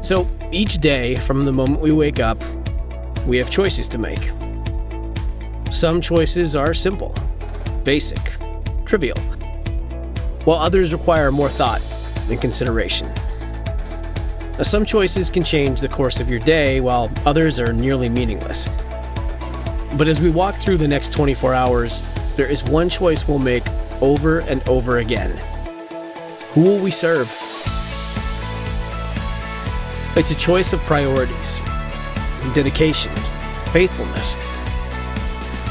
So each day, from the moment we wake up, we have choices to make. Some choices are simple, basic, trivial, while others require more thought and consideration. Now, some choices can change the course of your day, while others are nearly meaningless. But as we walk through the next 24 hours, there is one choice we'll make over and over again. Who will we serve? It's a choice of priorities, dedication, faithfulness.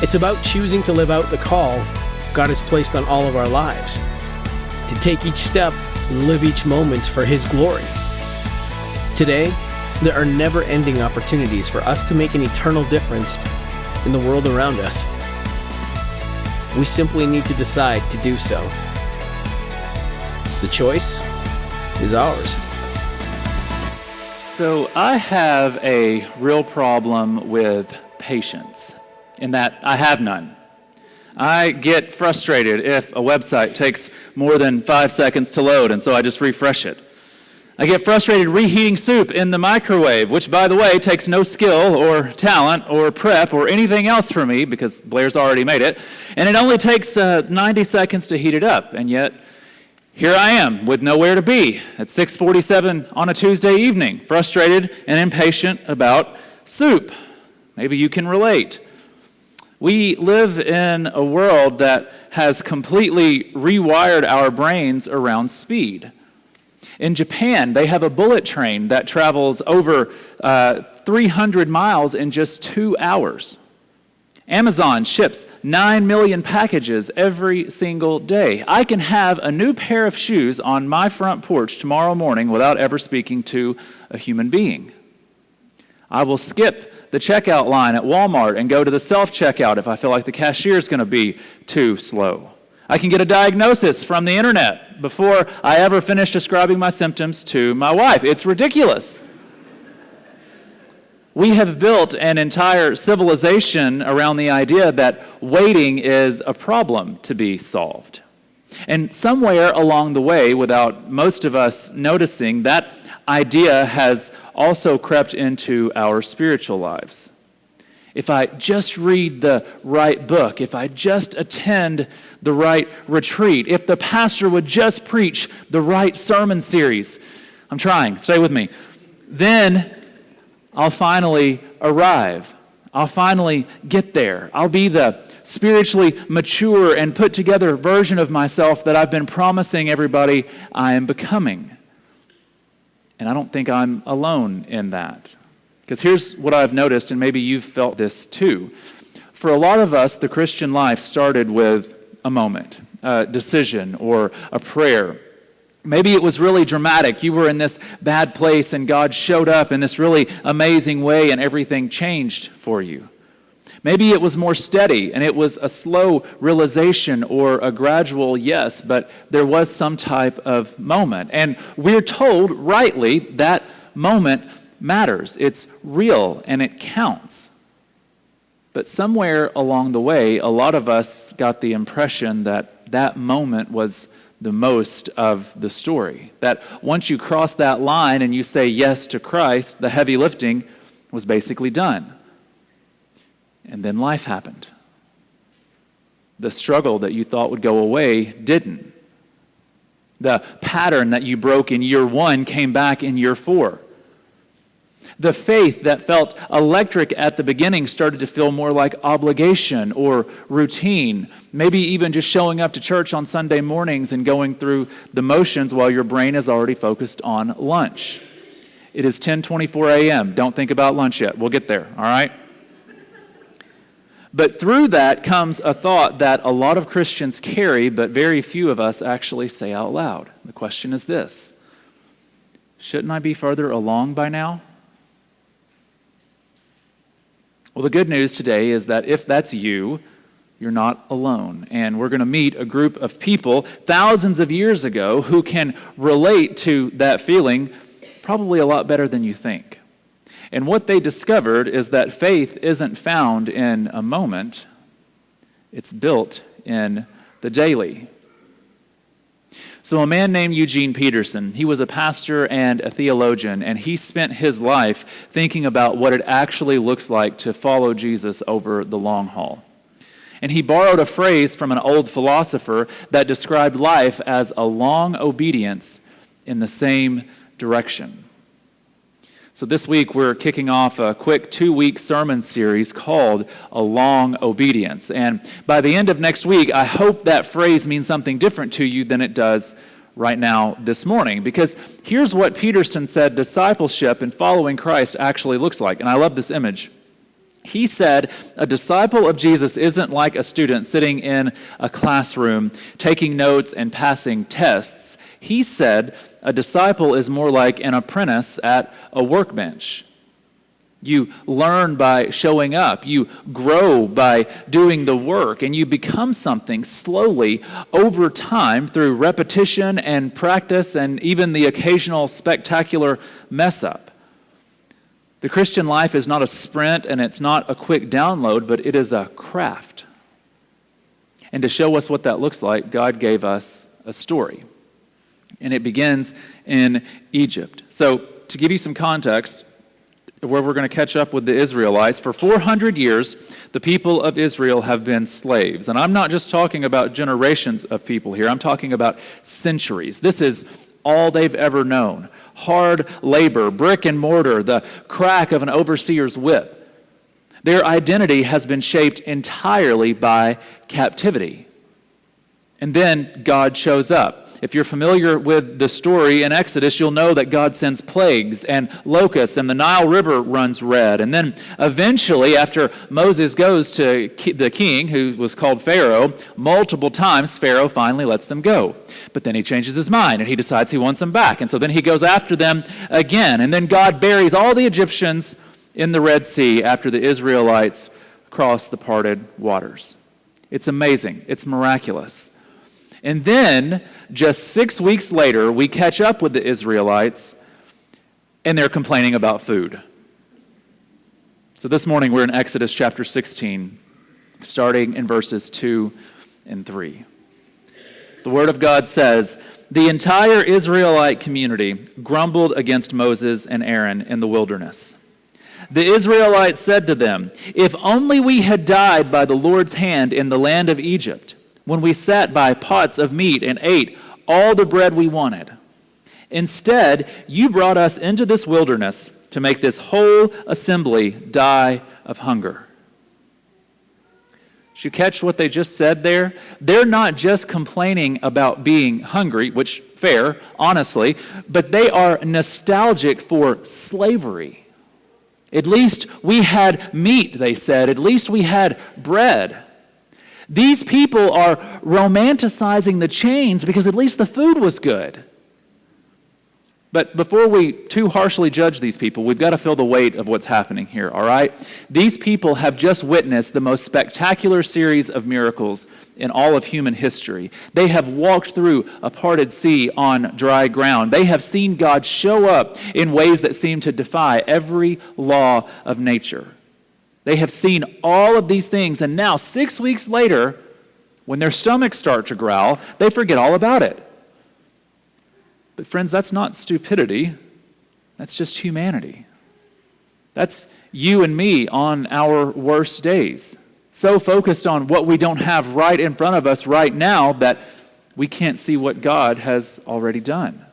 It's about choosing to live out the call God has placed on all of our lives, to take each step and live each moment for His glory. Today, there are never-ending opportunities for us to make an eternal difference in the world around us. We simply need to decide to do so. The choice is ours. So I have a real problem with patience, in that I have none. I get frustrated if a website takes more than 5 seconds to load, and so I just refresh it. I get frustrated reheating soup in the microwave, which, by the way, takes no skill or talent or prep or anything else for me because Blair's already made it, and it only takes 90 seconds to heat it up, and yet here I am with nowhere to be at 6:47 on a Tuesday evening, frustrated and impatient about soup. Maybe you can relate. We live in a world that has completely rewired our brains around speed. In Japan, they have a bullet train that travels over 300 miles in just 2 hours. Amazon ships 9 million packages every single day. I can have a new pair of shoes on my front porch tomorrow morning without ever speaking to a human being. I will skip the checkout line at Walmart and go to the self-checkout if I feel like the cashier is going to be too slow. I can get a diagnosis from the internet before I ever finish describing my symptoms to my wife. It's ridiculous. We have built an entire civilization around the idea that waiting is a problem to be solved. And somewhere along the way, without most of us noticing, that idea has also crept into our spiritual lives. If I just read the right book, if I just attend the right retreat, if the pastor would just preach the right sermon series, I'm trying, stay with me, then I'll finally arrive. I'll finally get there. I'll be the spiritually mature and put together version of myself that I've been promising everybody I am becoming. And I don't think I'm alone in that. Because here's what I've noticed, and maybe you've felt this too. For a lot of us, the Christian life started with a moment, a decision, or a prayer. Maybe it was really dramatic. You were in this bad place and God showed up in this really amazing way and everything changed for you. Maybe it was more steady and it was a slow realization or a gradual yes, but there was some type of moment. And we're told rightly that moment matters. It's real and it counts. But somewhere along the way, a lot of us got the impression that that moment was the most of the story. That once you cross that line and you say yes to Christ, the heavy lifting was basically done. And then life happened. The struggle that you thought would go away didn't. The pattern that you broke in year 1 came back in year 4. The faith that felt electric at the beginning started to feel more like obligation or routine, maybe even just showing up to church on Sunday mornings and going through the motions while your brain is already focused on lunch. It is 10:24 a.m. Don't think about lunch yet. We'll get there, all right? But through that comes a thought that a lot of Christians carry, but very few of us actually say out loud. The question is this: shouldn't I be further along by now? Well, the good news today is that if that's you, you're not alone. And we're going to meet a group of people thousands of years ago who can relate to that feeling probably a lot better than you think. And what they discovered is that faith isn't found in a moment, it's built in the daily. So a man named Eugene Peterson, he was a pastor and a theologian, and he spent his life thinking about what it actually looks like to follow Jesus over the long haul. And he borrowed a phrase from an old philosopher that described life as a long obedience in the same direction. So this week we're kicking off a quick 2-week sermon series called A Long Obedience. And by the end of next week, I hope that phrase means something different to you than it does right now this morning. Because here's what Peterson said discipleship and following Christ actually looks like. And I love this image. He said, a disciple of Jesus isn't like a student sitting in a classroom, taking notes and passing tests. He said, a disciple is more like an apprentice at a workbench. You learn by showing up. You grow by doing the work, and you become something slowly over time through repetition and practice and even the occasional spectacular mess up. The Christian life is not a sprint and it's not a quick download, but it is a craft. And to show us what that looks like, God gave us a story. And it begins in Egypt. So, to give you some context, where we're going to catch up with the Israelites, for 400 years, the people of Israel have been slaves. And I'm not just talking about generations of people here, I'm talking about centuries. This is all they've ever known. Hard labor, brick and mortar, the crack of an overseer's whip. Their identity has been shaped entirely by captivity. And then God shows up. If you're familiar with the story in Exodus, you'll know that God sends plagues and locusts, and the Nile River runs red. And then eventually, after Moses goes to the king, who was called Pharaoh, multiple times Pharaoh finally lets them go. But then he changes his mind, and he decides he wants them back. And so then he goes after them again. And then God buries all the Egyptians in the Red Sea after the Israelites cross the parted waters. It's amazing. It's miraculous. And then, just 6 weeks later, we catch up with the Israelites, and they're complaining about food. So this morning, we're in Exodus chapter 16, starting in verses 2 and 3. The Word of God says, the entire Israelite community grumbled against Moses and Aaron in the wilderness. The Israelites said to them, if only we had died by the Lord's hand in the land of Egypt, when we sat by pots of meat and ate all the bread we wanted. Instead, you brought us into this wilderness to make this whole assembly die of hunger. Did you catch what they just said there? They're not just complaining about being hungry, which fair, honestly, but they are nostalgic for slavery. At least we had meat, they said. At least we had bread. These people are romanticizing the chains because at least the food was good. But before we too harshly judge these people, we've got to feel the weight of what's happening here, all right? These people have just witnessed the most spectacular series of miracles in all of human history. They have walked through a parted sea on dry ground. They have seen God show up in ways that seem to defy every law of nature. They have seen all of these things, and now 6 weeks later, when their stomachs start to growl, they forget all about it. But friends, that's not stupidity. That's just humanity. That's you and me on our worst days. So focused on what we don't have right in front of us right now that we can't see what God has already done.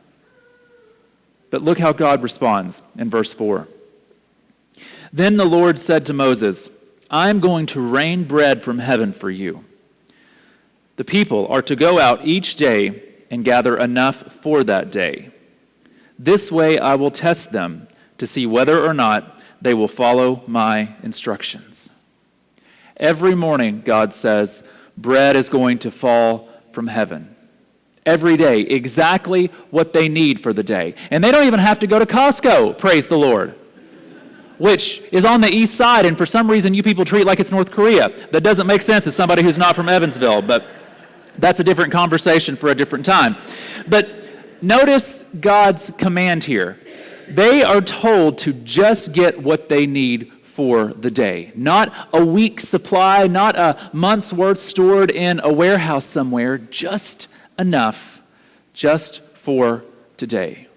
But look how God responds in verse 4. Then the Lord said to Moses, I'm going to rain bread from heaven for you. The people are to go out each day and gather enough for that day. This way I will test them to see whether or not they will follow my instructions. Every morning, God says, bread is going to fall from heaven. Every day, exactly what they need for the day. And they don't even have to go to Costco, praise the Lord, which is on the east side, and for some reason you people treat like it's North Korea. That doesn't make sense as somebody who's not from Evansville, but that's a different conversation for a different time. But notice God's command here. They are told to just get what they need for the day. Not a week's supply, not a month's worth stored in a warehouse somewhere, just enough just for today.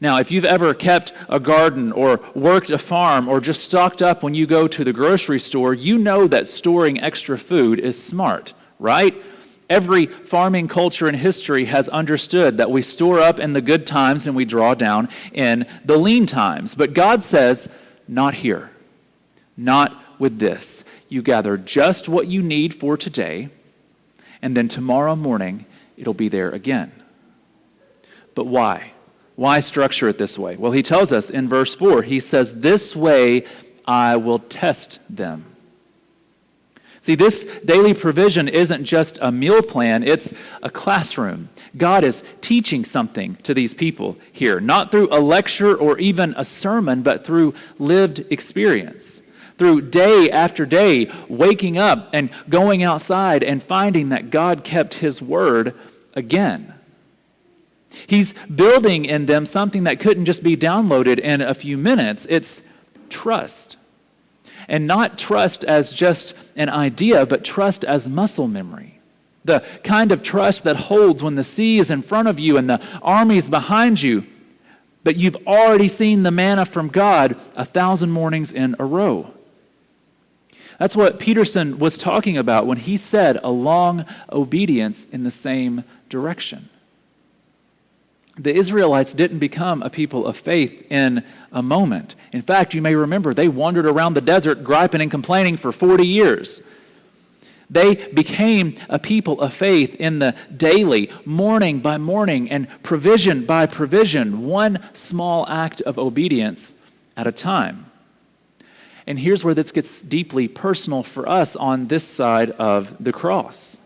Now, if you've ever kept a garden or worked a farm or just stocked up when you go to the grocery store, you know that storing extra food is smart, right? Every farming culture in history has understood that we store up in the good times and we draw down in the lean times. But God says, not here. Not with this. You gather just what you need for today, and then tomorrow morning it'll be there again. But why? Why structure it this way? Well, he tells us in verse 4, he says, this way I will test them. See, this daily provision isn't just a meal plan, it's a classroom. God is teaching something to these people here, not through a lecture or even a sermon, but through lived experience. Through day after day, waking up and going outside and finding that God kept his word again. He's building in them something that couldn't just be downloaded in a few minutes. It's trust. And not trust as just an idea, but trust as muscle memory. The kind of trust that holds when the sea is in front of you and the army's behind you, but you've already seen the manna from God 1,000 mornings in a row. That's what Peterson was talking about when he said a long obedience in the same direction. The Israelites didn't become a people of faith in a moment. In fact, you may remember they wandered around the desert griping and complaining for 40 years. They became a people of faith in the daily, morning by morning, and provision by provision, one small act of obedience at a time. And here's where this gets deeply personal for us on this side of the cross.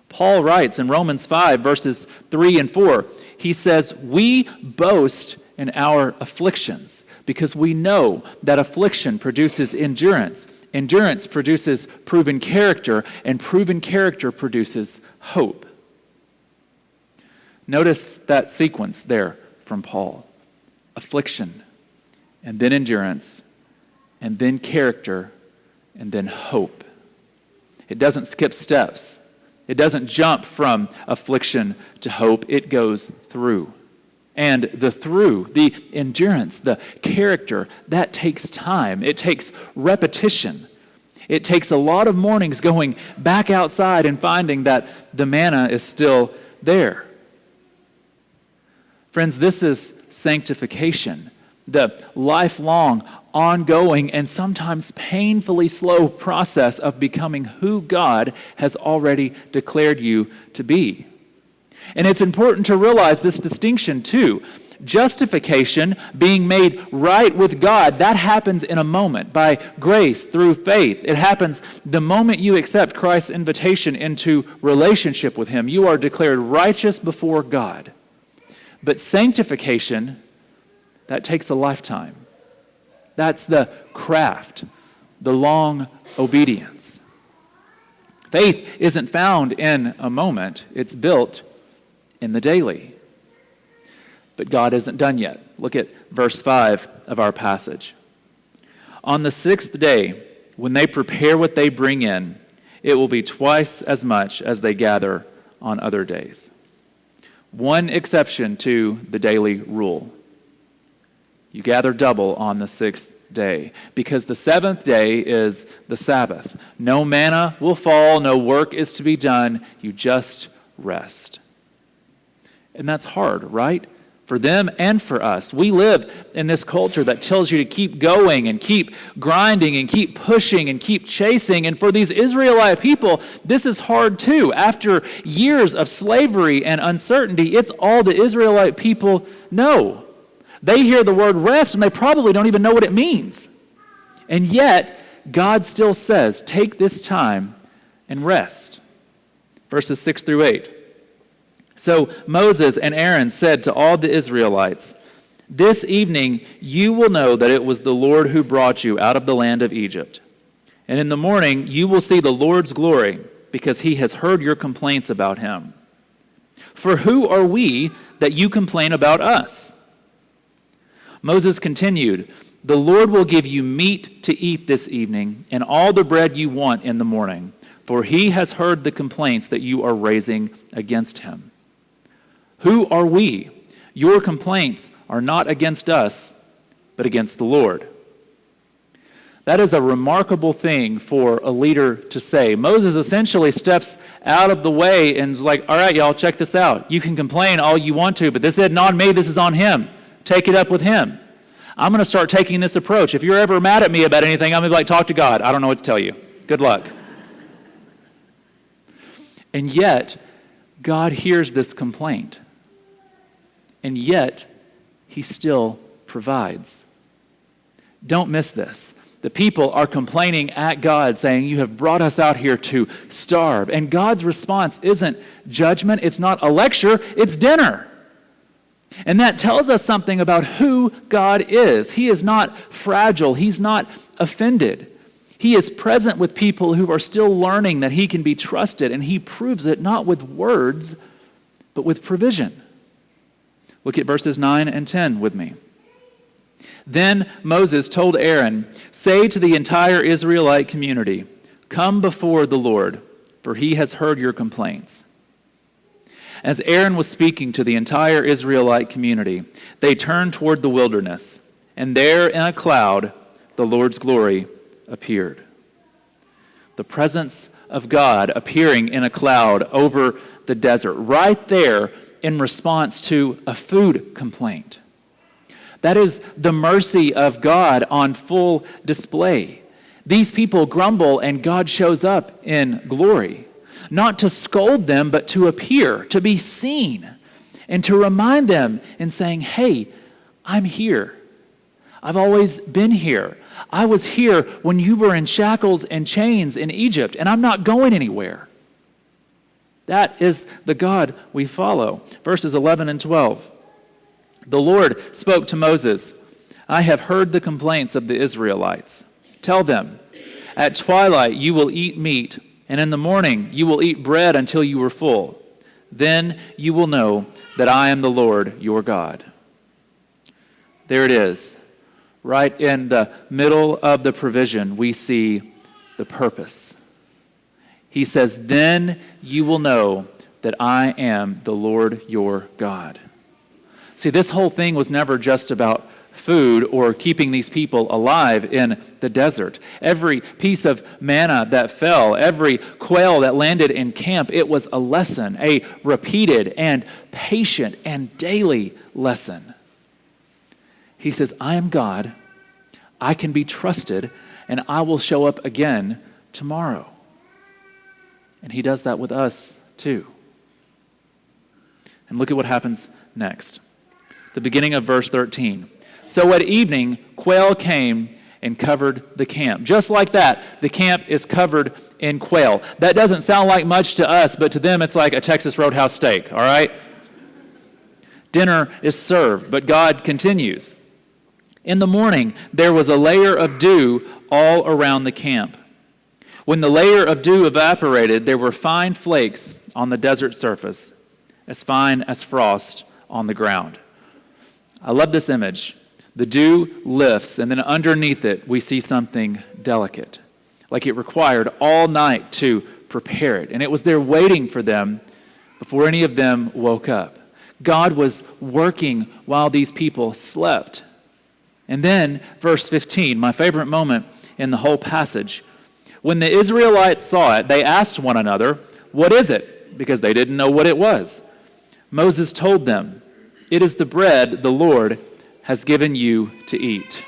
Paul writes in Romans 5, verses 3 and 4, he says, we boast in our afflictions because we know that affliction produces endurance. Endurance produces proven character, and proven character produces hope. Notice that sequence there from Paul. Affliction, and then endurance, and then character, and then hope. It doesn't skip steps. It doesn't jump from affliction to hope. It goes through. And the endurance, the character, that takes time. It takes repetition. It takes a lot of mornings going back outside and finding that the manna is still there. Friends, this is sanctification, the lifelong, ongoing, and sometimes painfully slow process of becoming who God has already declared you to be. And it's important to realize this distinction too. Justification, being made right with God, that happens in a moment by grace through faith. It happens the moment you accept Christ's invitation into relationship with Him. You are declared righteous before God. But sanctification, that takes a lifetime. That's the craft, the long obedience. Faith isn't found in a moment. It's built in the daily. But God isn't done yet. Look at verse 5 of our passage. On the 6th day, when they prepare what they bring in, it will be twice as much as they gather on other days. One exception to the daily rule. You gather double on the 6th day, because the 7th day is the Sabbath. No manna will fall, no work is to be done. You just rest. And that's hard, right? For them and for us. We live in this culture that tells you to keep going and keep grinding and keep pushing and keep chasing. And for these Israelite people, this is hard too. After years of slavery and uncertainty, it's all the Israelite people know. They hear the word rest and they probably don't even know what it means. And yet, God still says, take this time and rest. Verses 6 through 8. So Moses and Aaron said to all the Israelites, this evening you will know that it was the Lord who brought you out of the land of Egypt. And in the morning you will see the Lord's glory, because He has heard your complaints about Him. For who are we that you complain about us? Moses continued, the Lord will give you meat to eat this evening, and all the bread you want in the morning, for He has heard the complaints that you are raising against Him. Who are we? Your complaints are not against us, but against the Lord." That is a remarkable thing for a leader to say. Moses essentially steps out of the way and is like, "All right, y'all, check this out. You can complain all you want to, but this isn't on me, this is on him. Take it up with him. I'm going to start taking this approach. If you're ever mad at me about anything, I'm going to be like, talk to God. I don't know what to tell you. Good luck." And yet, God hears this complaint. And yet, he still provides. Don't miss this. The people are complaining at God, saying, "You have brought us out here to starve." And God's response isn't judgment. It's not a lecture. It's dinner. And that tells us something about who God is. He is not fragile. He's not offended. He is present with people who are still learning that he can be trusted, and he proves it not with words, but with provision. Look at verses 9 and 10 with me. Then Moses told Aaron, "Say to the entire Israelite community, 'Come before the Lord, for he has heard your complaints.'" As Aaron was speaking to the entire Israelite community, they turned toward the wilderness, and there in a cloud the Lord's glory appeared. The presence of God appearing in a cloud over the desert, right there in response to a food complaint. That is the mercy of God on full display. These people grumble and God shows up in glory, not to scold them, but to appear, to be seen, and to remind them in saying, "Hey, I'm here. I've always been here. I was here when you were in shackles and chains in Egypt, and I'm not going anywhere." That is the God we follow. Verses 11 and 12. The Lord spoke to Moses, "I have heard the complaints of the Israelites. Tell them, at twilight you will eat meat, and in the morning you will eat bread until you are full. Then you will know that I am the Lord your God." There it is. Right in the middle of the provision, we see the purpose. He says, "Then you will know that I am the Lord your God." See, this whole thing was never just about food or keeping these people alive in the desert. Every piece of manna that fell, every quail that landed in camp, it was a lesson, a repeated and patient and daily lesson. He says, "I am God, I can be trusted, and I will show up again tomorrow." And he does that with us too. And look at what happens next. The beginning of verse 13. "So at evening, quail came and covered the camp." Just like that, the camp is covered in quail. That doesn't sound like much to us, but to them it's like a Texas Roadhouse steak, all right? Dinner is served, but God continues. "In the morning, there was a layer of dew all around the camp. When the layer of dew evaporated, there were fine flakes on the desert surface, as fine as frost on the ground." I love this image. The dew lifts, and then underneath it, we see something delicate, like it required all night to prepare it. And it was there waiting for them before any of them woke up. God was working while these people slept. And then, verse 15, my favorite moment in the whole passage. "When the Israelites saw it, they asked one another, 'What is it?' Because they didn't know what it was. Moses told them, 'It is the bread the Lord has given you to eat.'"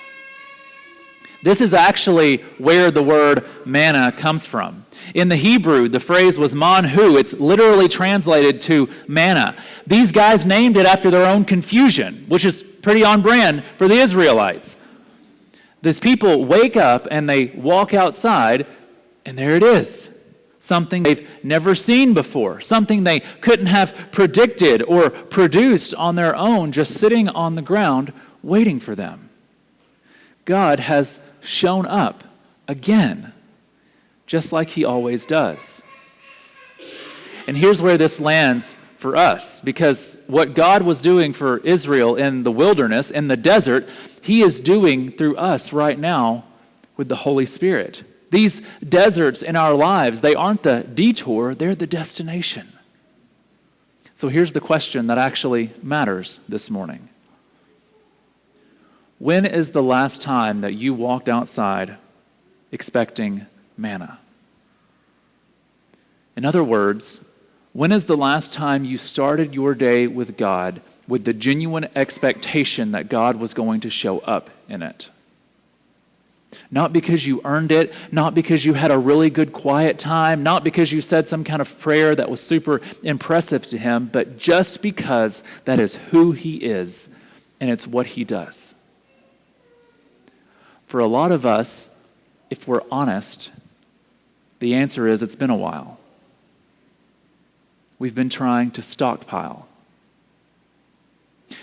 This is actually where the word manna comes from. In the Hebrew, the phrase was manhu. It's literally translated to manna. These guys named it after their own confusion, which is pretty on brand for the Israelites. These people wake up and they walk outside, and there it is. Something they've never seen before, something they couldn't have predicted or produced on their own, just sitting on the ground waiting for them. God has shown up again, just like he always does. And here's where this lands for us, because what God was doing for Israel in the wilderness, in the desert, he is doing through us right now with the Holy Spirit. These deserts in our lives, they aren't the detour, they're the destination. So here's the question that actually matters this morning. When is the last time that you walked outside expecting manna? In other words, when is the last time you started your day with God with the genuine expectation that God was going to show up in it? Not because you earned it, not because you had a really good quiet time, not because you said some kind of prayer that was super impressive to him, but just because that is who he is and it's what he does. For a lot of us, if we're honest, the answer is it's been a while. We've been trying to stockpile.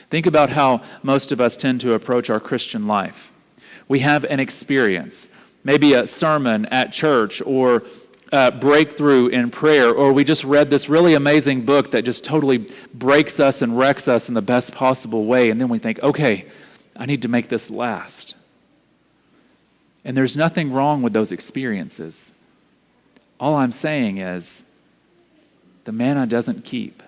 Think about how most of us tend to approach our Christian life. We have an experience, maybe a sermon at church or a breakthrough in prayer, or we just read this really amazing book that just totally breaks us and wrecks us in the best possible way, and then we think, okay, I need to make this last. And there's nothing wrong with those experiences. All I'm saying is the manna doesn't keep.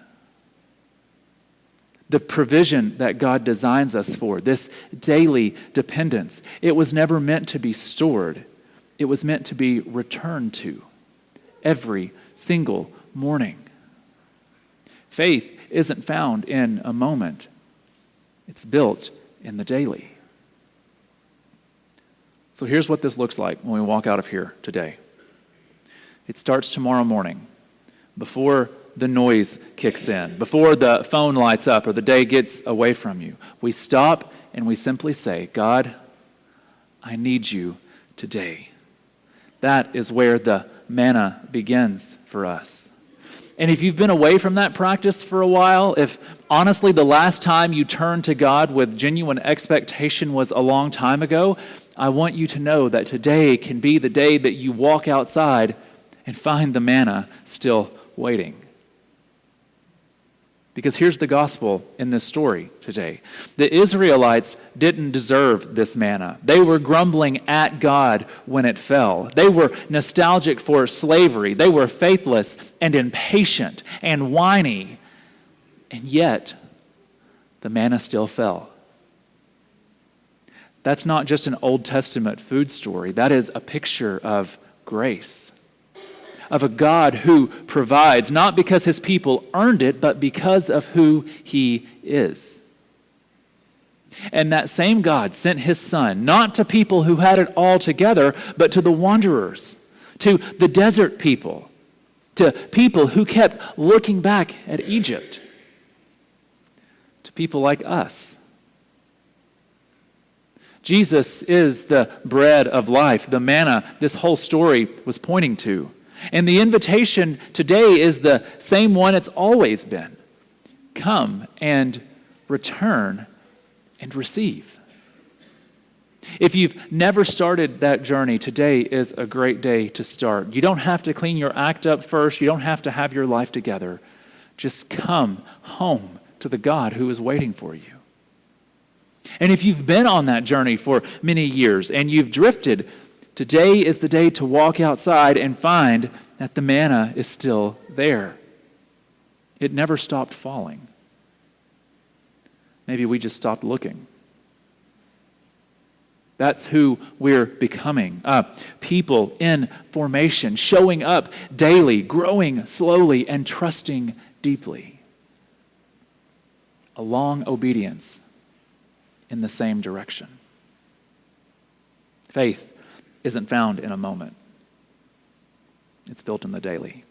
The provision that God designs us for, this daily dependence, it was never meant to be stored. It was meant to be returned to every single morning. Faith isn't found in a moment. It's built in the daily. So here's what this looks like when we walk out of here today. It starts tomorrow morning, before the noise kicks in, before the phone lights up or the day gets away from you. We stop and we simply say, God, I need you today. That is where the manna begins for us. And if you've been away from that practice for a while, if honestly the last time you turned to God with genuine expectation was a long time ago, I want you to know that today can be the day that you walk outside and find the manna still waiting. Because here's the gospel in this story today. The Israelites didn't deserve this manna. They were grumbling at God when it fell. They were nostalgic for slavery. They were faithless and impatient and whiny. And yet, the manna still fell. That's not just an Old Testament food story. That is a picture of grace. Of a God who provides, not because his people earned it, but because of who he is. And that same God sent his Son, not to people who had it all together, but to the wanderers, to the desert people, to people who kept looking back at Egypt, to people like us. Jesus is the bread of life, the manna this whole story was pointing to. And the invitation today is the same one it's always been. Come and return and receive. If you've never started that journey, today is a great day to start. You don't have to clean your act up first. You don't have to have your life together. Just come home to the God who is waiting for you. And if you've been on that journey for many years and you've drifted, today is the day to walk outside and find that the manna is still there. It never stopped falling. Maybe we just stopped looking. That's who we're becoming. People in formation, showing up daily, growing slowly, and trusting deeply. A long obedience in the same direction. Faith isn't found in a moment. It's built in the daily.